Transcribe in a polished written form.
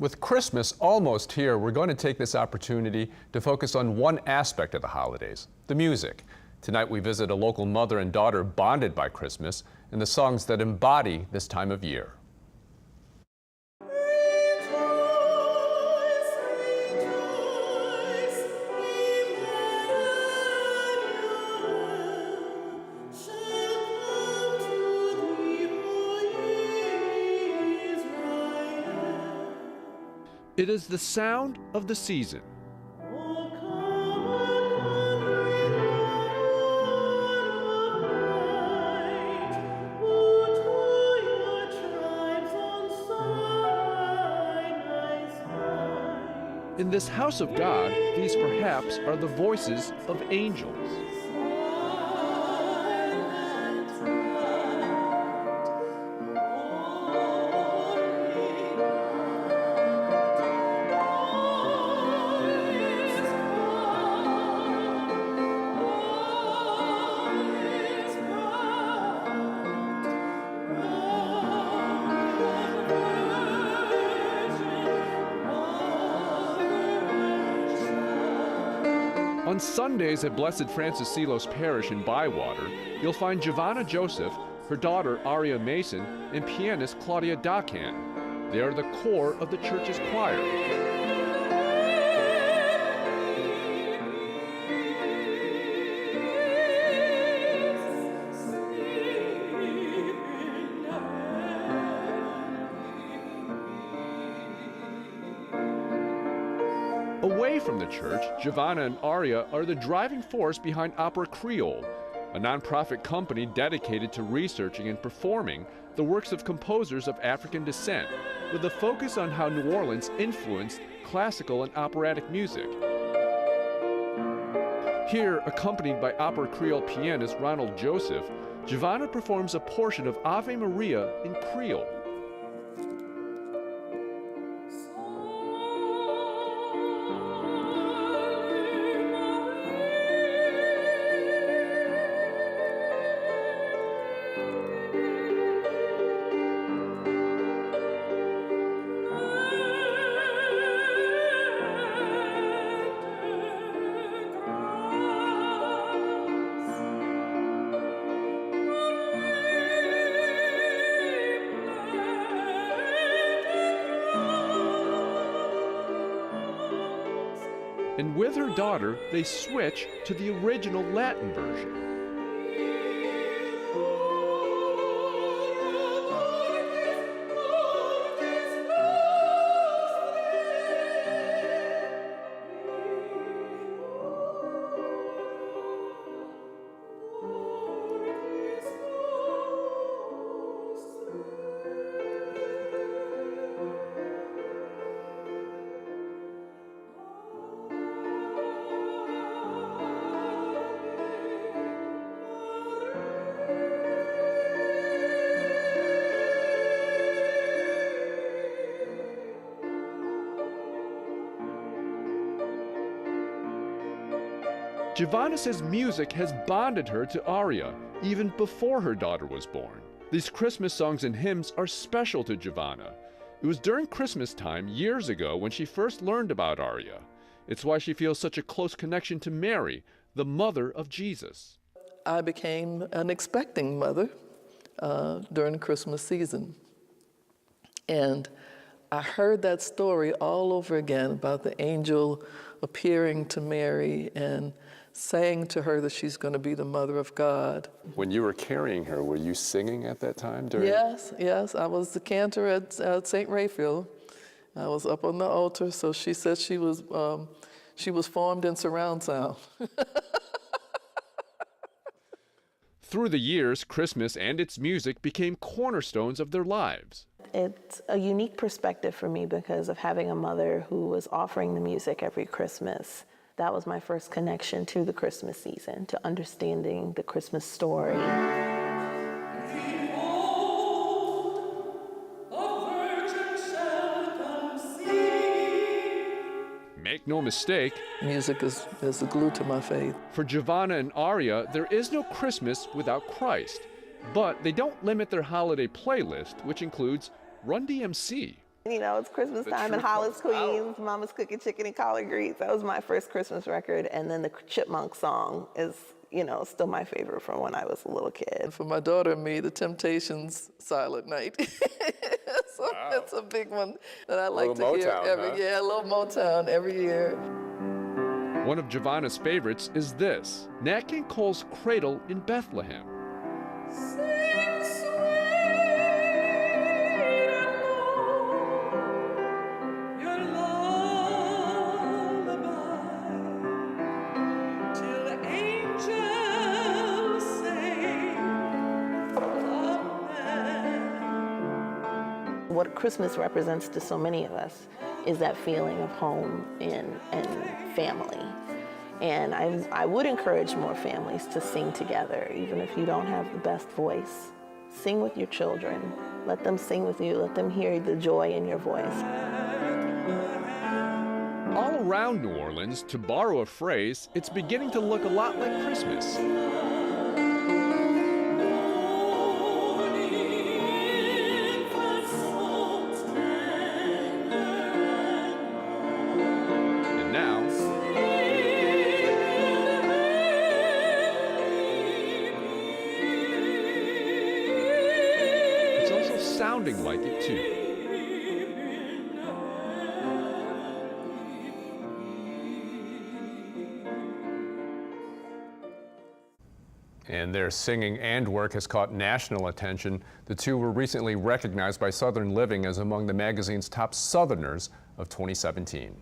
With Christmas almost here, we're going to take this opportunity to focus on one aspect of the holidays, the music. Tonight we visit a local mother and daughter bonded by Christmas and the songs that embody this time of year. It is the sound of the season. In this house of God, these perhaps are the voices of angels. On Sundays at Blessed Francis Selos Parish in Bywater, you'll find Giovanna Joseph, her daughter Aria Mason, and pianist Claudia Dockhand. They are the core of the church's choir. Away from the church, Giovanna and Aria are the driving force behind OperaCreole, a nonprofit company dedicated to researching and performing the works of composers of African descent, with a focus on how New Orleans influenced classical and operatic music. Here, accompanied by OperaCreole pianist Ronald Joseph, Giovanna performs a portion of Ave Maria in Creole. And with her daughter, they switch to the original Latin version. Giovanna says music has bonded her to Aria, even before her daughter was born. These Christmas songs and hymns are special to Giovanna. It was during Christmas time years ago when she first learned about Aria. It's why she feels such a close connection to Mary, the mother of Jesus. I became an expecting mother during the Christmas season. And I heard that story all over again about the angel appearing to Mary and saying to her that she's going to be the mother of God. When you were carrying her, were you singing at that time? Yes. I was the cantor at St. Raphael. I was up on the altar, so she said she was formed in surround sound. Through the years, Christmas and its music became cornerstones of their lives. It's a unique perspective for me because of having a mother who was offering the music every Christmas. That was my first connection to the Christmas season, to understanding the Christmas story. Make no mistake, music is the glue to my faith. For Giovanna and Aria, there is no Christmas without Christ. But they don't limit their holiday playlist, which includes Run DMC. You know, it's Christmas time in Hollis, Queens. Mama's cooking chicken and collard greens. That was my first Christmas record. And then the Chipmunk song is, you know, still my favorite from when I was a little kid. For my daughter and me, the Temptations' Silent Night. So it's a big one that I like to hear every year. A little Motown every year. One of Giovanna's favorites is this, Nat King Cole's Cradle in Bethlehem. Sing sweet and low your lullaby till the angels say amen. What Christmas represents to so many of us is that feeling of home and family. And I would encourage more families to sing together, even if you don't have the best voice. Sing with your children. Let them sing with you. Let them hear the joy in your voice. All around New Orleans, to borrow a phrase, it's beginning to look a lot like Christmas. And now, it's also sounding like it too. And their singing and work has caught national attention. The two were recently recognized by Southern Living as among the magazine's top Southerners of 2017.